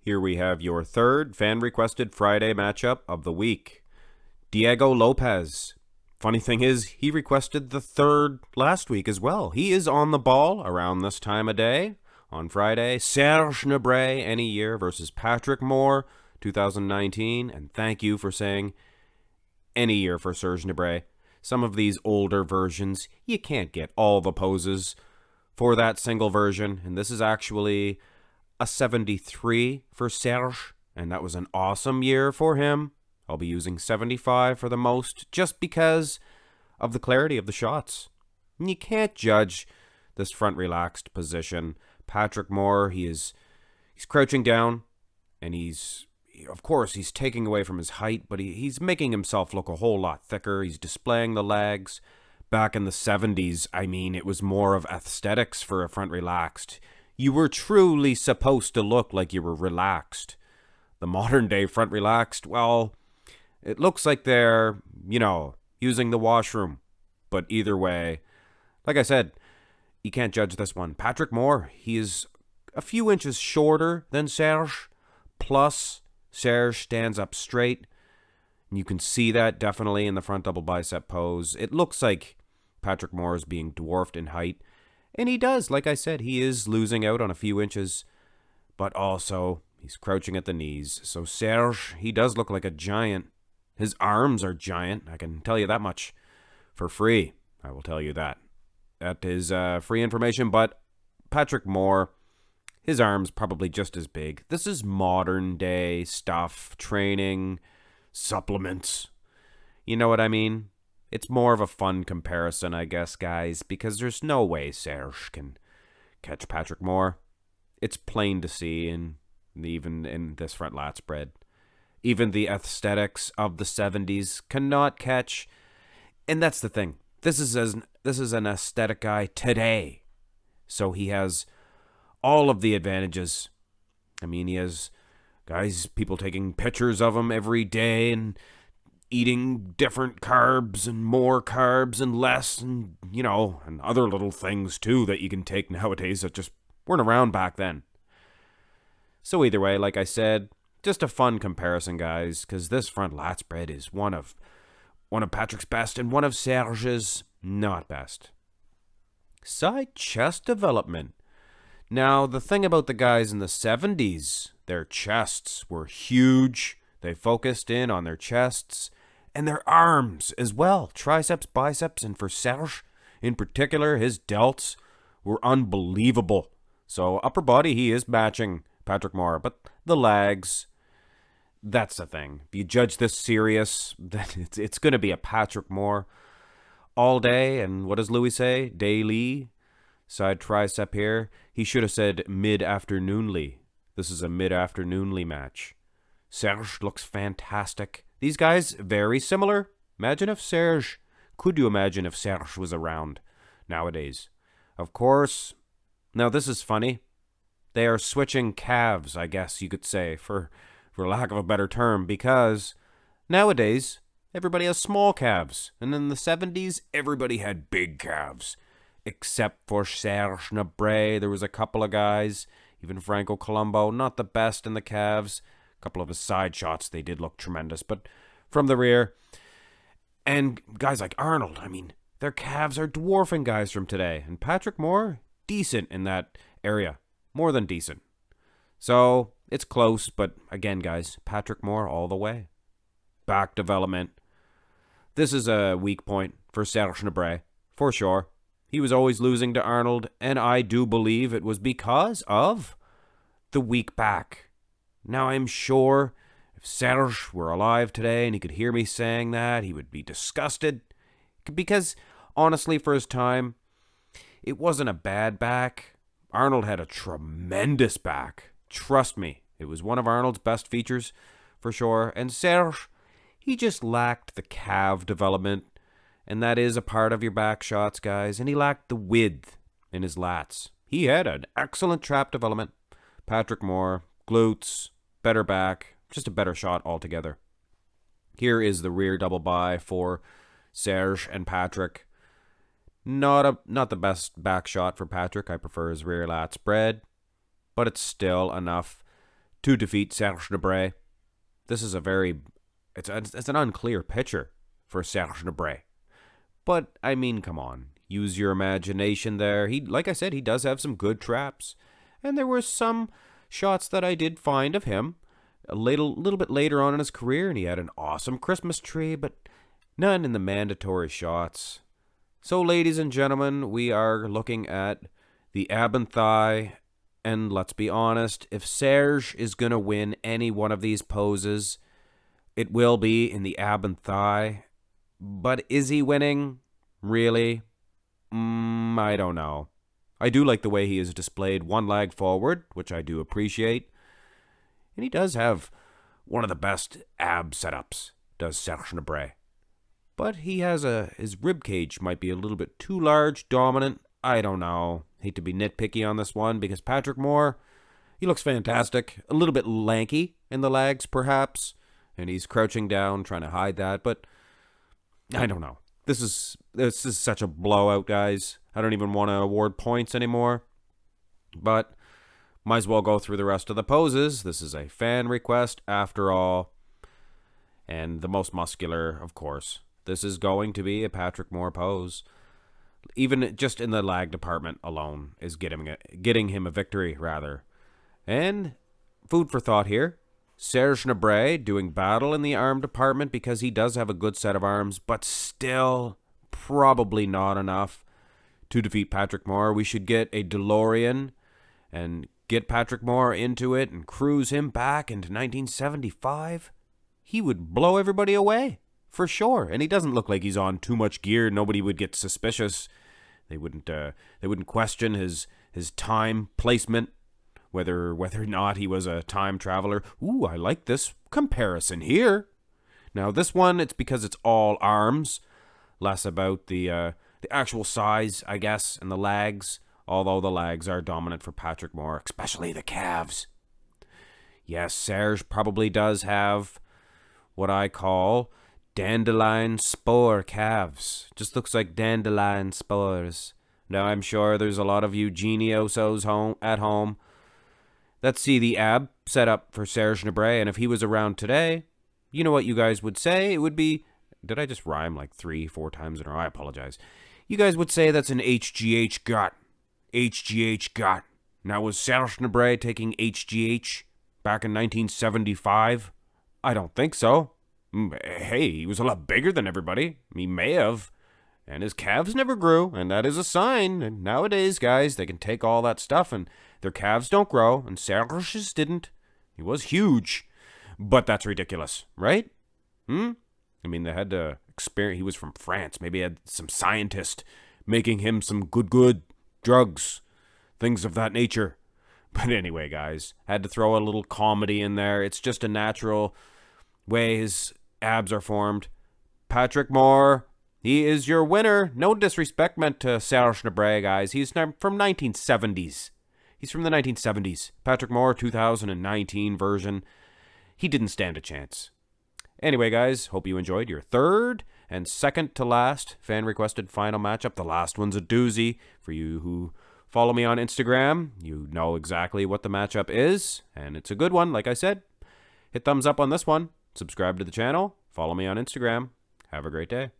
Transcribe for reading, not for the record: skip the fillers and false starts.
Here we have your third fan-requested Friday matchup of the week. Diego Lopez. Funny thing is, he requested the third last week as well. He is on the ball around this time of day on Friday. Serge Nubret, any year, versus Patrick Moore, 2019. And thank you for saying any year for Serge Nubret. Some of these older versions, you can't get all the poses for that single version. And this is actually a 73 for Serge, and that was an awesome year for him. I'll be using 75 for the most, just because of the clarity of the shots. And you can't judge this front relaxed position. Patrick Moore, he's crouching down, and he's taking away from his height, but he's making himself look a whole lot thicker. He's displaying the legs. Back in the 70s, it was more of aesthetics for a front relaxed. You were truly supposed to look like you were relaxed. The modern day front relaxed, well, it looks like they're, using the washroom. But either way, like I said, you can't judge this one. Patrick Moore, he is a few inches shorter than Serge, plus Serge stands up straight. And you can see that definitely in the front double bicep pose. It looks like Patrick Moore is being dwarfed in height. And he does, like I said, he is losing out on a few inches, but also he's crouching at the knees. So Serge, he does look like a giant. His arms are giant, I can tell you that much. For free, I will tell you that. That is free information, but Patrick Moore, his arms probably just as big. This is modern day stuff, training, supplements. You know what I mean? It's more of a fun comparison, I guess, guys, because there's no way Serge can catch Patrick Moore. It's plain to see, and even in this front lat spread. Even the aesthetics of the 70s cannot catch. And that's the thing. This is an aesthetic guy today. So he has all of the advantages. He has people taking pictures of him every day and eating different carbs and more carbs and less and, and other little things too that you can take nowadays that just weren't around back then. So either way, like I said, just a fun comparison, guys, because this front lat spread is one of Patrick's best and one of Serge's not best. Side chest development. Now, the thing about the guys in the 70s, their chests were huge. They focused in on their chests and their arms as well. Triceps, biceps, and for Serge in particular, his delts were unbelievable. So upper body, he is matching Patrick Moore, but the legs, that's the thing. If you judge this serious, then it's going to be a Patrick Moore all day. And what does Louis say? Daily. Side tricep here. He should have said mid-afternoonly. This is a mid-afternoonly match. Serge looks fantastic. These guys, very similar. Could you imagine if Serge was around nowadays? Of course. Now, this is funny. They are switching calves, I guess you could say, for lack of a better term, because nowadays, everybody has small calves. And in the 70s, everybody had big calves. Except for Serge Nubret. There was a couple of guys, even Franco Colombo, not the best in the calves. Couple of his side shots, they did look tremendous, but from the rear. And guys like Arnold, their calves are dwarfing guys from today. And Patrick Moore, decent in that area. More than decent. So, it's close, but again, guys, Patrick Moore all the way. Back development. This is a weak point for Serge Nubret, for sure. He was always losing to Arnold, and I do believe it was because of the weak back. Now, I'm sure if Serge were alive today and he could hear me saying that, he would be disgusted. Because, honestly, for his time, it wasn't a bad back. Arnold had a tremendous back. Trust me, it was one of Arnold's best features, for sure. And Serge, he just lacked the calf development. And that is a part of your back shots, guys. And he lacked the width in his lats. He had an excellent trap development. Patrick Moore, glutes, better back, just a better shot altogether. Here is the rear double bi for Serge and Patrick. Not the best back shot for Patrick. I prefer his rear lat spread, but it's still enough to defeat Serge Nubret. This is it's an unclear picture for Serge Nubret. But, I mean, come on. Use your imagination there. Like I said, he does have some good traps. And there were some shots that I did find of him a little bit later on in his career, and he had an awesome Christmas tree, but none in the mandatory shots. So, ladies and gentlemen, we are looking at the ab and thigh, and let's be honest, if Serge is going to win any one of these poses, it will be in the ab and thigh. But is he winning? Really? I don't know. I do like the way he has displayed one leg forward, which I do appreciate. And he does have one of the best ab setups, does Serge Nubret. But he has his rib cage might be a little bit too large, dominant. I don't know. Hate to be nitpicky on this one because Patrick Moore, he looks fantastic. A little bit lanky in the legs, perhaps. And he's crouching down, trying to hide that. But I don't know. This is such a blowout, guys. I don't even want to award points anymore. But might as well go through the rest of the poses. This is a fan request after all. And the most muscular, of course. This is going to be a Patrick Moore pose. Even just in the lag department alone is getting him a victory, rather. And food for thought here. Serge Nubret doing battle in the arm department because he does have a good set of arms, but still probably not enough to defeat Patrick Moore. We should get a DeLorean and get Patrick Moore into it and cruise him back into 1975. He would blow everybody away, for sure. And he doesn't look like he's on too much gear. Nobody would get suspicious. They wouldn't question his time placement. Whether or not he was a time traveler. Ooh, I like this comparison here. Now, this one, it's because it's all arms. Less about the actual size, I guess, and the legs. Although the legs are dominant for Patrick Moore, especially the calves. Yes, Serge probably does have what I call dandelion spore calves. Just looks like dandelion spores. Now, I'm sure there's a lot of you geniosos at home that see the ab set up for Serge Nubret, and if he was around today, you know what you guys would say? It would be... Did I just rhyme like 3-4 times in a row? I apologize. You guys would say that's an HGH gut. HGH gut. Now, was Serge Nubret taking HGH back in 1975? I don't think so. Hey, he was a lot bigger than everybody. He may have. And his calves never grew, and that is a sign. And nowadays, guys, they can take all that stuff and their calves don't grow, and Serge's didn't. He was huge. But that's ridiculous, right? I mean, they had to experience... He was from France. Maybe he had some scientist making him some good drugs. Things of that nature. But anyway, guys, had to throw a little comedy in there. It's just a natural way his abs are formed. Patrick Moore, he is your winner. No disrespect meant to Serge Nubret, guys. He's from 1970s. He's from the 1970s. Patrick Moore, 2019 version. He didn't stand a chance. Anyway, guys, hope you enjoyed your third and second to last fan-requested final matchup. The last one's a doozy. For you who follow me on Instagram, you know exactly what the matchup is, and it's a good one, like I said. Hit thumbs up on this one. Subscribe to the channel. Follow me on Instagram. Have a great day.